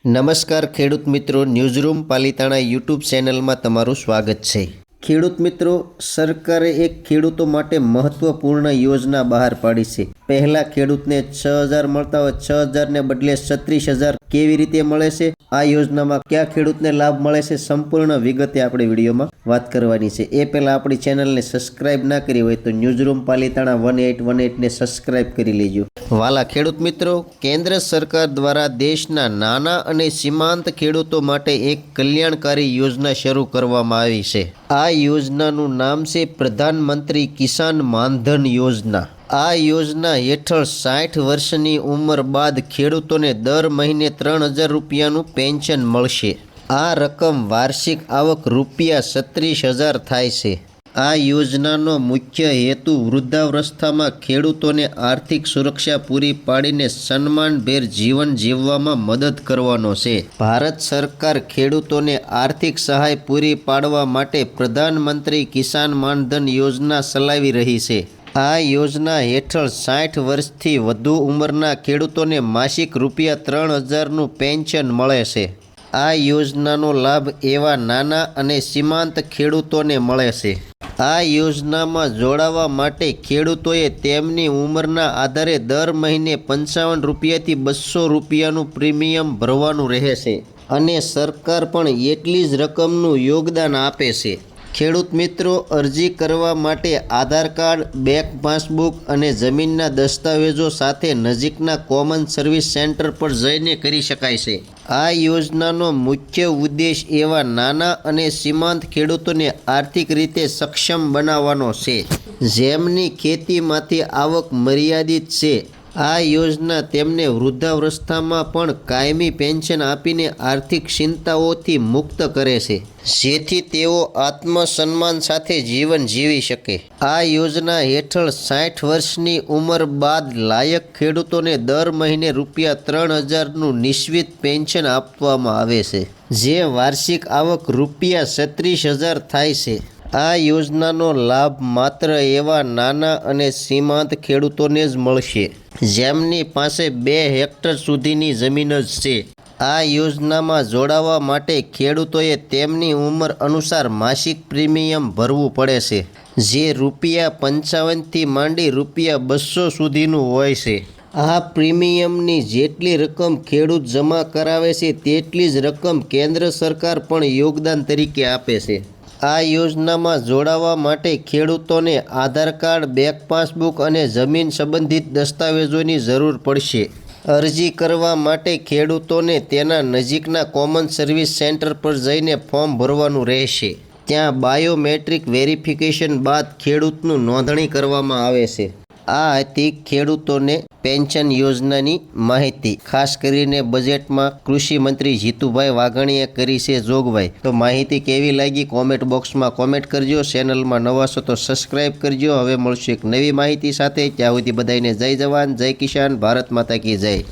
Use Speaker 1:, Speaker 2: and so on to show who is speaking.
Speaker 1: નમસ્કાર ખેડૂત મિત્રો, ન્યૂઝરૂમ પાલિતાણા યુટ્યુબ ચેનલમાં તમારું સ્વાગત છે। ખેડૂત મિત્રો, સરકારે એક ખેડૂતો માટે મહત્વપૂર્ણ યોજના બહાર પાડી છે। પહેલા ખેડૂતને 6,000 મળતા હોય 6,000 ને બદલે 36,000 કેવી રીતે મળે છે, આ યોજનામાં કયા ખેડૂતને લાભ મળે છે, સંપૂર્ણ વિગતે આપણે વિડીયોમાં વાત કરવાની છે। એ પહેલા આપણી ચેનલને સબસ્ક્રાઇબ ના કરી હોય તો ન્યૂઝરૂમ પાલિતાણા 1818 ને સબસ્ક્રાઇબ કરી લેજો। વાલા ખેડૂત મિત્રો, કેન્દ્ર સરકાર દ્વારા દેશના નાના અને સીમાંત ખેડૂતો માટે એક કલ્યાણકારી યોજના શરૂ કરવામાં આવી છે। આ યોજનાનું નામ છે પ્રધાનમંત્રી કિસાન માનધન યોજના। આ યોજના હેઠળ 60 વર્ષની ઉંમર બાદ ખેડૂતોને દર મહિને 3,000 રૂપિયાનું પેન્શન મળશે। આ રકમ વાર્ષિક આવક રૂપિયા 36,000 થાય છે। આ યોજનાનો મુખ્ય હેતુ વૃદ્ધાવસ્થામાં ખેડૂતોને આર્થિક સુરક્ષા પૂરી પાડીને સન્માનભેર જીવન જીવવામાં મદદ કરવાનો છે। ભારત સરકાર ખેડૂતોને આર્થિક સહાય પૂરી પાડવા માટે પ્રધાનમંત્રી કિસાન માનધન યોજના ચલાવી રહી છે। આ યોજના હેઠળ 60 વર્ષથી વધુ ઉંમરના ખેડૂતોને માસિક રૂપિયા 3,000નું પેન્શન મળે છે। આ યોજનાનો લાભ એવા નાના અને સીમાંત ખેડૂતોને મળે છે। આ યોજનામાં જોડાવા માટે ખેડૂતોએ તેમની ઉંમરના આધારે દર મહિને 55 રૂપિયાથી 200 રૂપિયાનું પ્રીમિયમ ભરવાનું રહેશે અને સરકાર પણ એટલી જ રકમનું યોગદાન આપે છે। ખેડૂત મિત્રો, અરજી કરવા માટે આધાર કાર્ડ, બેંક પાસબુક અને જમીનના દસ્તાવેજો સાથે નજીકના કોમન સર્વિસ સેન્ટર પર જઈને કરી શકાય છે। આ યોજનાનો મુખ્ય ઉદ્દેશ એવા નાના અને સીમાંત ખેડૂતોને આર્થિક રીતે સક્ષમ બનાવવાનો છે, જેમની ખેતીમાંથી આવક મર્યાદિત છે। આ યોજના તેમને વૃદ્ધાવસ્થામાં પણ કાયમી પેન્શન આપીને આર્થિક ચિંતાઓથી મુક્ત કરે છે, જેથી તેઓ આત્મસન્માન સાથે જીવન જીવી શકે। આ યોજના હેઠળ 60 વર્ષની ઉંમર બાદ લાયક ખેડૂતોને દર મહિને રૂપિયા 3,000નું નિશ્ચિત પેન્શન આપવામાં આવે છે, જે વાર્ષિક આવક રૂપિયા 36,000 થાય છે। આ યોજનાનો લાભ માત્ર એવા નાના અને સીમાંત ખેડૂતોને જ મળશે, જેમની પાસે 2 હેક્ટર સુધીની જમીન જ છે। આ યોજનામાં જોડાવા માટે ખેડૂતોએ તેમની ઉંમર અનુસાર માસિક પ્રીમિયમ ભરવું પડે છે, જે રૂપિયા 55થી માંડી રૂપિયા 200 સુધીનું હોય છે। આ પ્રીમિયમની જેટલી રકમ ખેડૂત જમા કરાવે છે તેટલી જ રકમ કેન્દ્ર સરકાર પણ યોગદાન તરીકે આપે છે। આ યોજનામાં જોડાવા માટે ખેડૂતોને આધાર કાર્ડ, બેંક પાસબુક અને જમીન સંબંધિત દસ્તાવેજોની જરૂર પડશે। અરજી કરવા માટે ખેડૂતોને તેના નજીકના કોમન સર્વિસ સેન્ટર પર જઈને ફોર્મ ભરવાનું રહેશે। ત્યાં બાયોમેટ્રિક વેરિફિકેશન બાદ ખેડૂતનું નોંધણી કરવામાં આવે છે। આ હતી ખેડૂતોને પેન્શન યોજનાની માહિતી। ખાસ કરીને બજેટમાં કૃષિ મંત્રી જીતુભાઈ વાઘાણીએ કરી છે જોગવાઈ। તો માહિતી કેવી લાગી કોમેન્ટ બોક્સમાં કોમેન્ટ કરજો। ચેનલમાં નવા છો તો સબસ્ક્રાઇબ કરજો। હવે મળશું એક નવી માહિતી સાથે। ત્યાં સુધી બધાને જય જવાન, જય કિસાન, ભારત માતા કી જય।